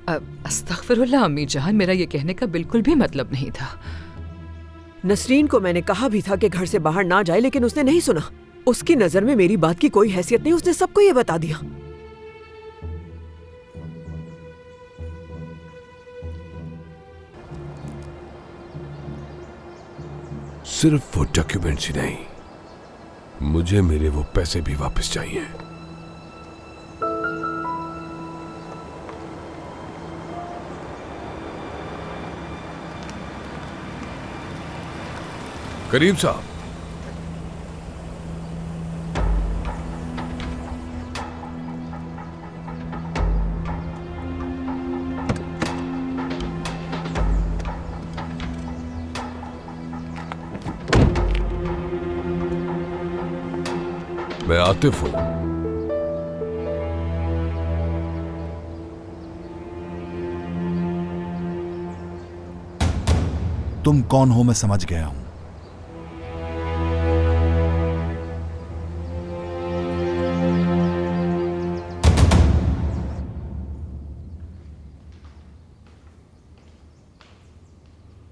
अस्तगफिरुल्लाह अम्मी जान, मेरा ये कहने का बिल्कुल भी मतलब नहीं था। नसरीन को मैंने कहा भी था कि घर से बाहर ना जाए, लेकिन उसने नहीं सुना। उसकी नजर में मेरी बात की कोई हैसियत नहीं, उसने सबको ये बता दिया। सिर्फ वो डॉक्यूमेंट्स ही नहीं, मुझे मेरे वो पैसे भी वापस चाहिए। करीम साहब, मैं आतिफ हूं। तुम कौन हो मैं समझ गया हूं।